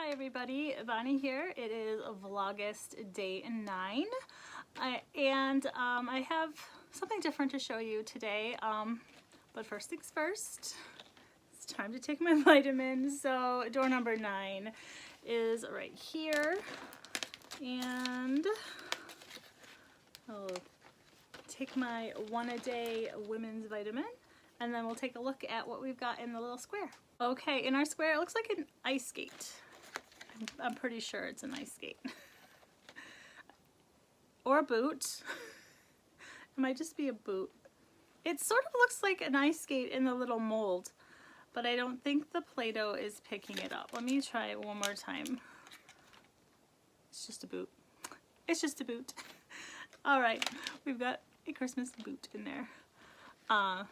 Hi everybody, Bonnie here. It is Vlogmas day 9 I have something different to show you today, but first things first, it's time to take my vitamins. So door number 9 is right here, and I'll take my 1-a-day women's vitamin, and then we'll take a look at what we've got in the little square. Okay, in our square it looks like an ice skate. I'm pretty sure it's an ice skate. Or a boot. It might just be a boot. It sort of looks like an ice skate in the little mold, but I don't think the Play-Doh is picking it up. Let me try it one more time. It's just a boot. It's just a boot. Alright, we've got a Christmas boot in there. I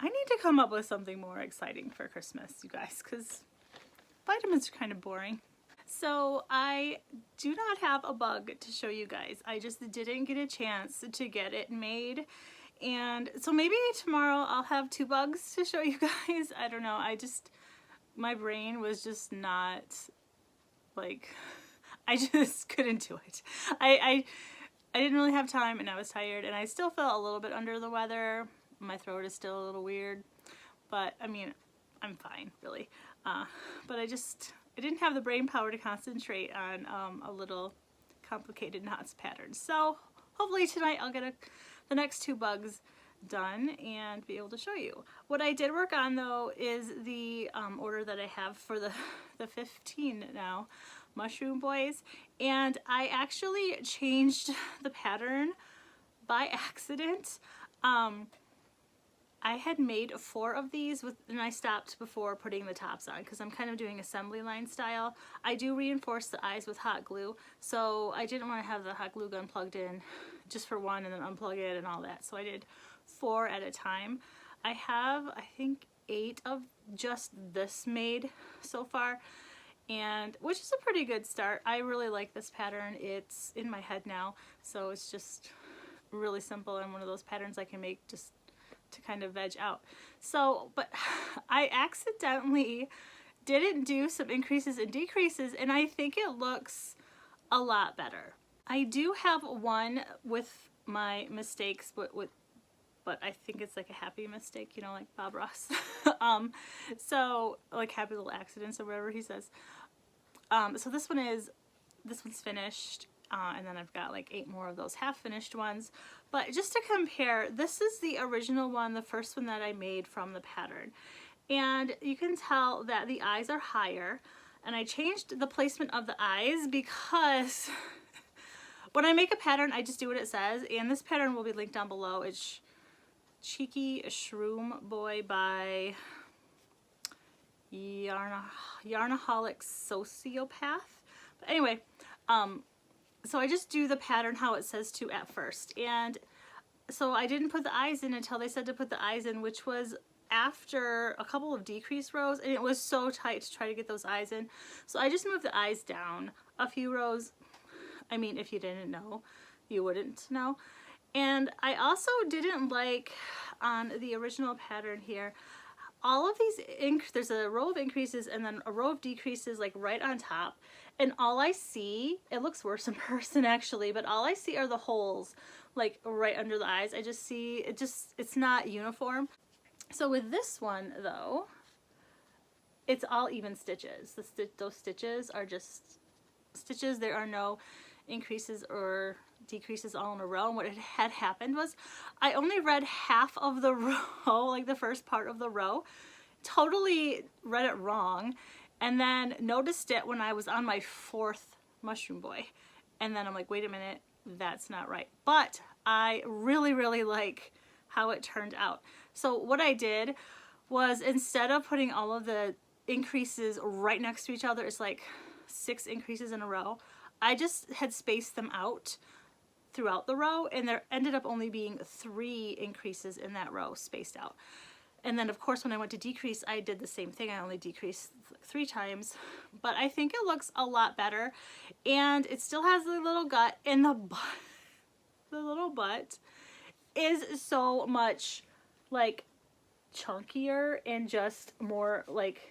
need to come up with something more exciting for Christmas, you guys, because vitamins are kind of boring. So I do not have a bug to show you guys. I just didn't get a chance to get it made. And so maybe tomorrow I'll have 2 bugs to show you guys. I don't know. My brain was just not, like, I just couldn't do it. I didn't really have time, and I was tired, and I still felt a little bit under the weather. My throat is still a little weird, but I mean, I'm fine, really. But I didn't have the brain power to concentrate on a little complicated knots pattern. So hopefully tonight I'll get the next 2 bugs done and be able to show you. What I did work on though is the order that I have for the 15 now mushroom boys, and I actually changed the pattern by accident. I had made 4 of these and I stopped before putting the tops on because I'm kind of doing assembly line style. I do reinforce the eyes with hot glue, so I didn't want to have the hot glue gun plugged in just for one and then unplug it and all that. So I did 4 at a time. I have, I think, 8 of just this made so far, and which is a pretty good start. I really like this pattern. It's in my head now, so it's just really simple and one of those patterns I can make just to kind of veg out. So, but I accidentally didn't do some increases and decreases, and I think it looks a lot better. I do have one with my mistakes, but I think it's like a happy mistake, you know, like Bob Ross. So like happy little accidents or whatever he says. So this one's finished. And then I've got like 8 more of those half-finished ones. But just to compare, this is the original one, the first one that I made from the pattern. And you can tell that the eyes are higher. And I changed the placement of the eyes because when I make a pattern, I just do what it says. And this pattern will be linked down below. It's Cheeky Shroom Boy by Yarnaholic Sociopath. But anyway, so I just do the pattern how it says to at first, and so I didn't put the eyes in until they said to put the eyes in, which was after a couple of decrease rows, and it was so tight to try to get those eyes in. So I just moved the eyes down a few rows. I mean, if you didn't know, you wouldn't know. And I also didn't like on the original pattern here, all of these, there's a row of increases and then a row of decreases like right on top. And all I see, it looks worse in person actually, but all I see are the holes like right under the eyes. I just see, it's not uniform. So with this one though, it's all even stitches. Those stitches are just stitches. There are no increases or decreases all in a row. And what had happened was I only read half of the row, like the first part of the row, totally read it wrong, and then noticed it when I was on my 4th mushroom boy, and then I'm like, wait a minute, that's not right. But I really like how it turned out. So what I did was, instead of putting all of the increases right next to each other, it's like 6 increases in a row, I just had spaced them out throughout the row, and there ended up only being 3 increases in that row spaced out. And then of course when I went to decrease, I did the same thing. I only decreased 3 times, but I think it looks a lot better, and it still has the little gut, and the little butt is so much like chunkier and just more like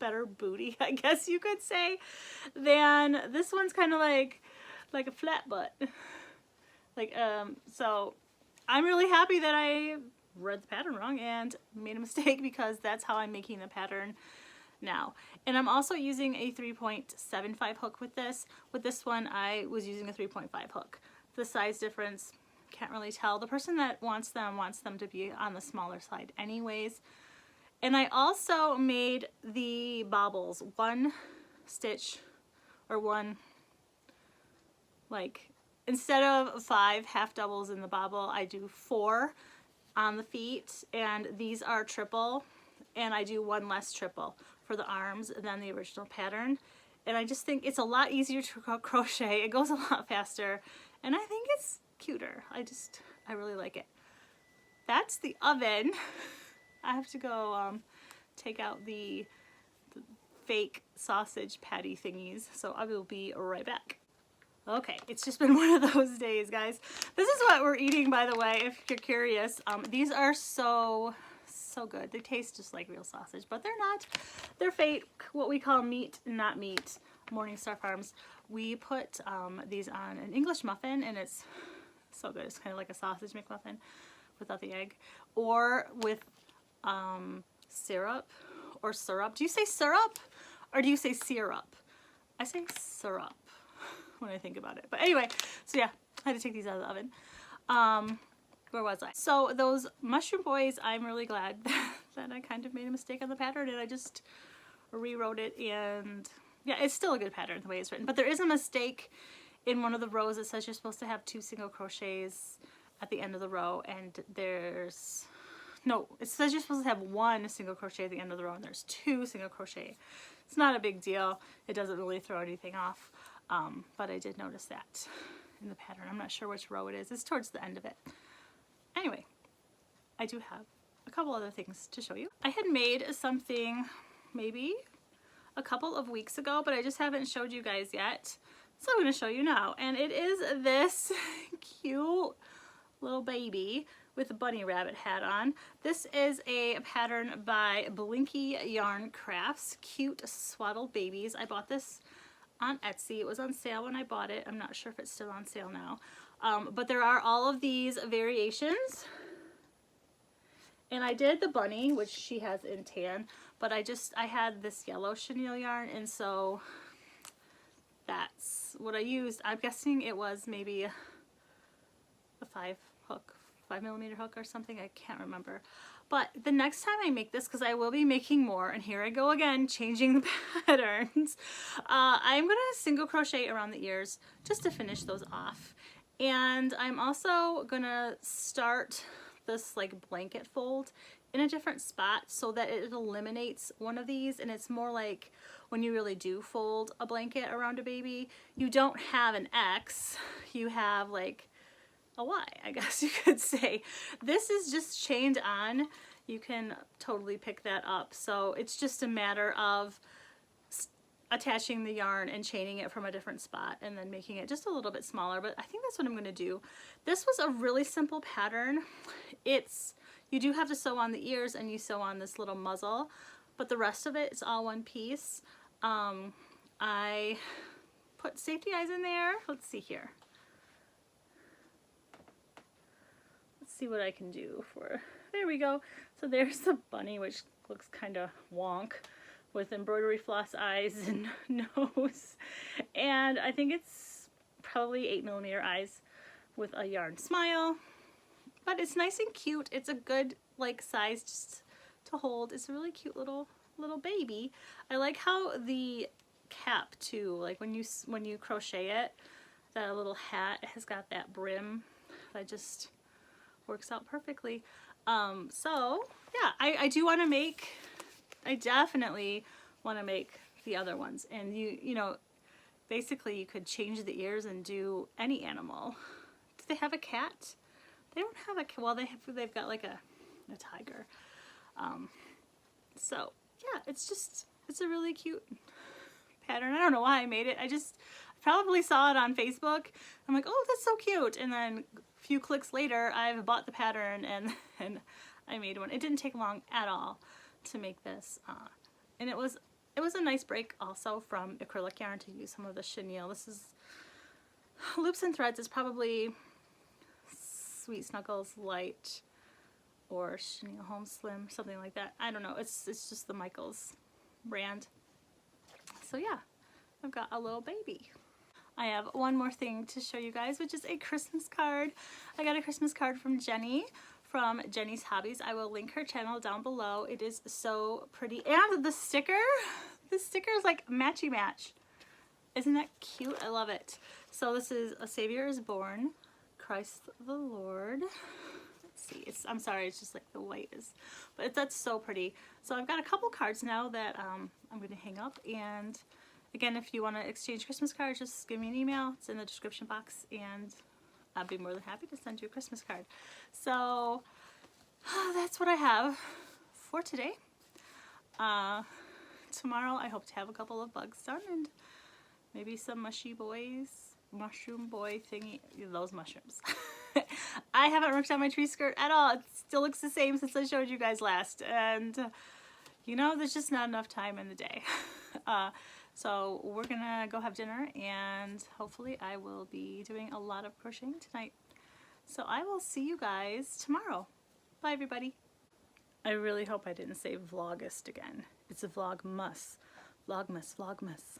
better booty, I guess you could say, than this one's kind of like a flat butt. Like, so I'm really happy that I read the pattern wrong and made a mistake, because that's how I'm making the pattern now. And I'm also using a 3.75 hook with this. With this one, I was using a 3.5 hook. The size difference, can't really tell. The person that wants them to be on the smaller side anyways. And I also made the bobbles one stitch, or one, like, instead of 5 half doubles in the bobble, I do 4 on the feet, and these are triple, and I do 1 less triple for the arms than the original pattern. And I just think it's a lot easier to crochet. It goes a lot faster, and I think it's cuter. I really like it. That's the oven. I have to go take out the fake sausage patty thingies, so I will be right back. Okay, it's just been one of those days, guys. This is what we're eating, by the way, if you're curious. These are so good. They taste just like real sausage, but they're not. They're fake, what we call meat, not meat. Morningstar Farms. We put these on an English muffin, and it's so good. It's kind of like a sausage McMuffin without the egg, or with syrup or syrup. Do you say syrup or do you say syrup? I say syrup when I think about it. But anyway, so yeah, I had to take these out of the oven. Where was I? So those mushroom boys, I'm really glad that I kind of made a mistake on the pattern, and I just rewrote it, and yeah, it's still a good pattern the way it's written. But there is a mistake in one of the rows. It says you're supposed to have 2 single crochets at the end of the row, and there's no, it says you're supposed to have 1 single crochet at the end of the row, and there's 2 single crochet. It's not a big deal. It doesn't really throw anything off, but I did notice that in the pattern. I'm not sure which row it is. It's towards the end of it. Anyway, I do have a couple other things to show you. I had made something maybe a couple of weeks ago, but I just haven't showed you guys yet. So I'm going to show you now. And it is this cute little baby with a bunny rabbit hat on. This is a pattern by Blinky Yarn Crafts, Cute Swaddled Babies. I bought this on Etsy. It was on sale when I bought it. I'm not sure if it's still on sale now. But there are all of these variations. And I did the bunny, which she has in tan, but I had this yellow chenille yarn, and so that's what I used. I'm guessing it was maybe a 5mm hook or something. I can't remember. But the next time I make this, because I will be making more, and here I go again, changing the patterns, I'm going to single crochet around the ears just to finish those off. And I'm also going to start this like blanket fold in a different spot so that it eliminates one of these, and it's more like when you really do fold a blanket around a baby, you don't have an X, you have like a Y, I guess you could say. This is just chained on. You can totally pick that up. So it's just a matter of attaching the yarn and chaining it from a different spot and then making it just a little bit smaller, but I think that's what I'm going to do. This was a really simple pattern. You do have to sew on the ears and you sew on this little muzzle, but the rest of it is all one piece. I put safety eyes in there. Let's see here. Let's see what I can do for, there we go. So there's the bunny, which looks kind of wonk, with embroidery floss eyes and nose. And I think it's probably 8mm eyes with a yarn smile. But it's nice and cute. It's a good like size just to hold. It's a really cute little baby. I like how the cap too, like when you crochet it, that little hat has got that brim that just works out perfectly. So yeah, I do want to make, I definitely want to make the other ones. And you know, basically you could change the ears and do any animal. Do they have a cat? They don't have a cat. Well, they've got like a tiger. So yeah, it's a really cute pattern. I don't know why I made it. I probably saw it on Facebook. I'm like, oh, that's so cute. And then a few clicks later, I've bought the pattern and I made one. It didn't take long at all to make this. And it was it was a nice break also from acrylic yarn to use some of the chenille. This is Loops and Threads. Is probably Sweet Snuggles Light or Chenille Home Slim, something like that. I don't know. It's just the Michaels brand. So yeah, I've got a little baby. I have one more thing to show you guys, which is a Christmas card. I got a Christmas card from Jenny, from Jenny's Hobbies. I will link her channel down below. It is so pretty. And the sticker is like matchy match. Isn't that cute? I love it. So this is A Savior is Born, Christ the Lord. Let's see, I'm sorry, it's just like the white is, but that's so pretty. So I've got a couple cards now that I'm going to hang up, and again, if you want to exchange Christmas cards, just give me an email. It's in the description box, and I'd be more than happy to send you a Christmas card. So that's what I have for today. Tomorrow I hope to have a couple of bugs done and maybe some mushroom boy thingy, those mushrooms. I haven't worked on my tree skirt at all. It still looks the same since I showed you guys last, and you know, there's just not enough time in the day. So we're gonna go have dinner, and hopefully I will be doing a lot of crocheting tonight. So I will see you guys tomorrow. Bye everybody. I really hope I didn't say Vlogust again. It's a Vlogmas. Vlogmas, Vlogmas.